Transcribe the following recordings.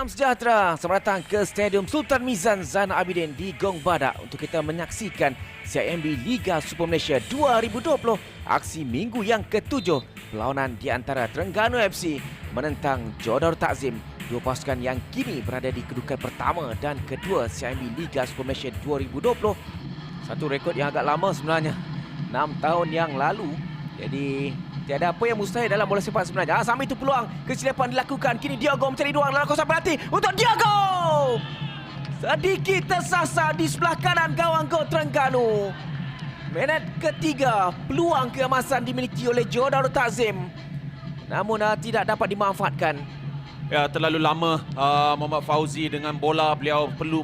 Salam sejahtera, selamat datang ke Stadium Sultan Mizan Zainal Abidin di Gong Badak untuk kita menyaksikan CIMB Liga Super Malaysia 2020 aksi minggu yang ke-7 perlawanan di antara Terengganu FC menentang Johor Darul Takzim, dua pasukan yang kini berada di kedudukan pertama dan kedua CIMB Liga Super Malaysia 2020. Satu rekod yang agak lama sebenarnya, 6 tahun yang lalu. Jadi tiada apa yang mustahil dalam bola sepak sebenarnya. Sambil itu peluang kesilapan dilakukan. Kini Diogo mencari ruang dalam kawasan penalti untuk Diogo. Sedikit tersasar di sebelah kanan gawang gol Terengganu. Minit ketiga, peluang keemasan dimiliki oleh Johor Darul Takzim, namun tidak dapat dimanfaatkan. Ya, terlalu lama Muhammad Fauzi dengan bola. Beliau perlu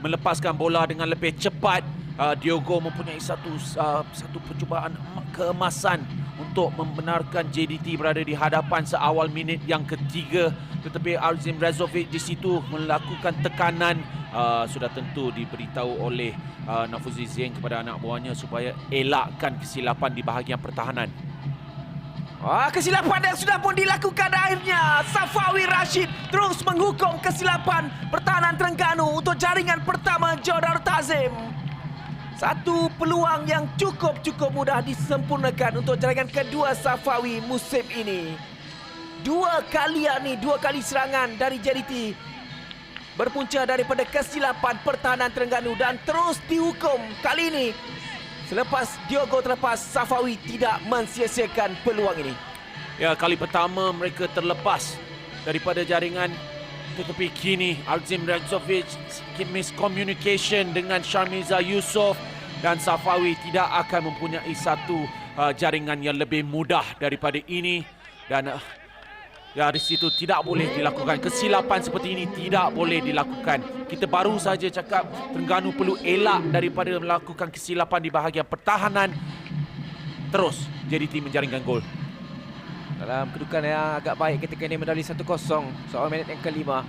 melepaskan bola dengan lebih cepat. Diogo mempunyai satu percubaan keemasan untuk membenarkan JDT berada di hadapan seawal minit yang ketiga, tetapi Arzim Razovic di situ melakukan tekanan. Sudah tentu diberitahu oleh Nafuzi Zain kepada anak buahnya supaya elakkan kesilapan di bahagian pertahanan. Kesilapan yang sudah pun dilakukan akhirnya. Safawi Rashid terus menghukum kesilapan pertahanan Terengganu untuk jaringan pertama Johor Darul Takzim. Satu peluang yang cukup mudah disempurnakan untuk jaringan kedua Safawi musim ini. Dua kali serangan dari JDT berpunca daripada kesilapan pertahanan Terengganu dan terus dihukum. Kali ini selepas Diogo terlepas, Safawi tidak mensia-siakan peluang ini. Ya, kali pertama mereka terlepas daripada jaringan, tetapi kini Arzim Razovic miscommunication dengan Sharmiza Yusof dan Safawi tidak akan mempunyai satu jaringan yang lebih mudah daripada ini. Dan di situ tidak boleh dilakukan. Kesilapan seperti ini tidak boleh dilakukan. Kita baru saja cakap Terengganu perlu elak daripada melakukan kesilapan di bahagian pertahanan. Terus JDT menjaringkan gol. Dalam kedudukan yang agak baik ketika ini medali 1-0 soal minit yang kelima.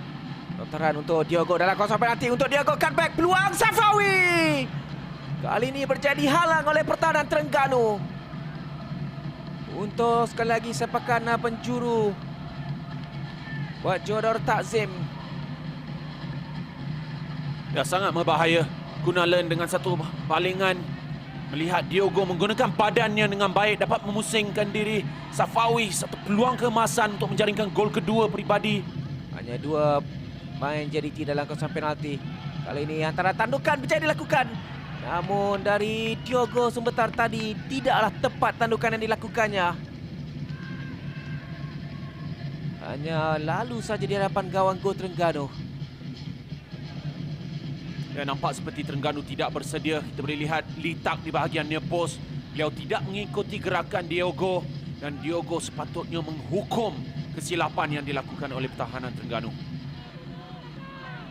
Lontaran untuk Diogo dalam kawasan penalti untuk Diogo, cutback, peluang Safawi. Kali ini berjadi halang oleh pertahanan Terengganu. Untuk sekali lagi sepakan penjuru buat Johor Darul Takzim. Ya, sangat berbahaya. Gunalan dengan satu balingan, melihat Diogo menggunakan badannya dengan baik dapat memusingkan diri Safawi. Satu peluang keemasan untuk menjaringkan gol kedua peribadi. Hanya dua main JDT dalam kawasan penalti. Kali ini antara tandukan bisa dilakukan, namun dari Diogo sebentar tadi tidaklah tepat tandukan yang dilakukannya. Hanya lalu saja di hadapan gawang gol Terengganu. Ya, nampak seperti Terengganu tidak bersedia. Kita boleh lihat Litak di bahagian near post. Beliau tidak mengikuti gerakan Diogo, dan Diogo sepatutnya menghukum kesilapan yang dilakukan oleh pertahanan Terengganu.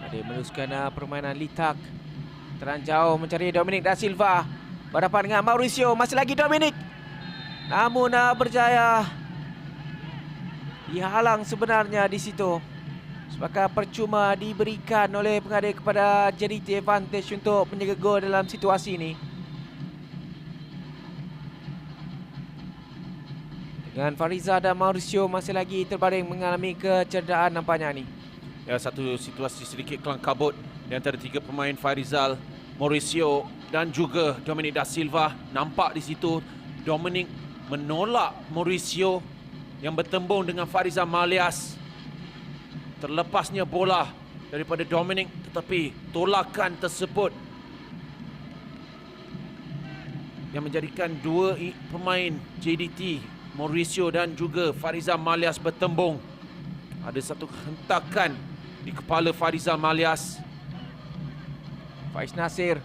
Ada meneruskan permainan Litak. Teranjau mencari Dominic Da Silva. Berhadapan dengan Mauricio. Masih lagi Dominic. Namun berjaya dihalang sebenarnya di situ. Sepakat percuma diberikan oleh pengadil kepada JDT advantage untuk menjaga gol dalam situasi ini. Dengan Fariza dan Mauricio masih lagi terbaring mengalami kecederaan nampaknya ni. Ya, satu situasi sedikit kelang kabut di antara tiga pemain, Farizal, Mauricio dan juga Dominic Da Silva. Nampak di situ Dominic menolak Mauricio yang bertembung dengan Farizal Malias. Terlepasnya bola daripada Dominic, tetapi tolakan tersebut yang menjadikan dua pemain JDT, Mauricio dan juga Farizal Malias bertembung. Ada satu hentakan di kepala Farizal Malias. Faiz Nasir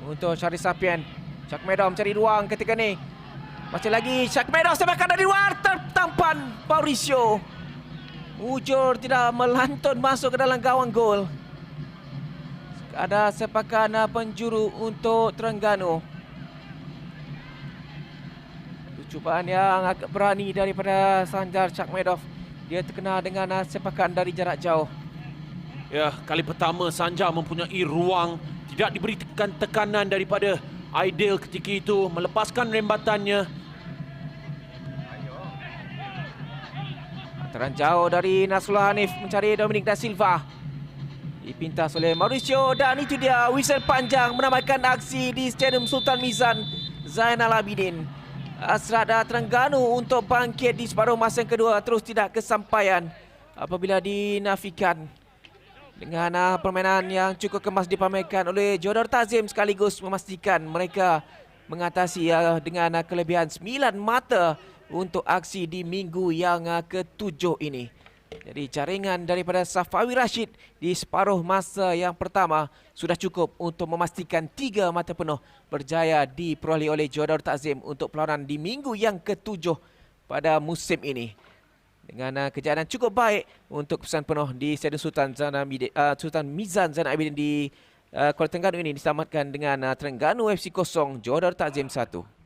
untuk Syarif Sapian. Syak Medaw mencari ruang ketika ni. Masih lagi Syak Medaw sepakan dari luar, tertampan Mauricio. Mujur tidak melantun masuk ke dalam gawang gol. Ada sepakan penjuru untuk Terengganu. Cubaan yang agak berani daripada Sanjar Syak Medaw. Dia terkena dengan sepakan dari jarak jauh. Ya, kali pertama Sanjar mempunyai ruang, tidak diberikan tekanan daripada Aidil ketika itu, melepaskan rembatannya. Serangan jauh dari Nasrullah Hanif mencari Dominic da Silva. Dipintas oleh Mauricio dan itu dia whistle panjang menamakan aksi di Stadium Sultan Mizan Zainal Abidin. Hasrat Terengganu untuk bangkit di separuh masa yang kedua terus tidak kesampaian apabila dinafikan. Dengan permainan yang cukup kemas dipamerkan oleh Jodor Tazim sekaligus memastikan mereka mengatasi dengan kelebihan 9 mata untuk aksi di minggu yang ke-7 ini. Jadi jaringan daripada Safawi Rashid di separuh masa yang pertama sudah cukup untuk memastikan 3 mata penuh berjaya diperoleh oleh Jodor Takzim untuk perlawanan di minggu yang ke-7 pada musim ini. Dengan kejayaan cukup baik untuk keputusan penuh di Stadium Sultan Mizan Zainal Abidin di Kuala Terengganu ini diselamatkan dengan Terengganu FC 0, Jodor Takzim 1.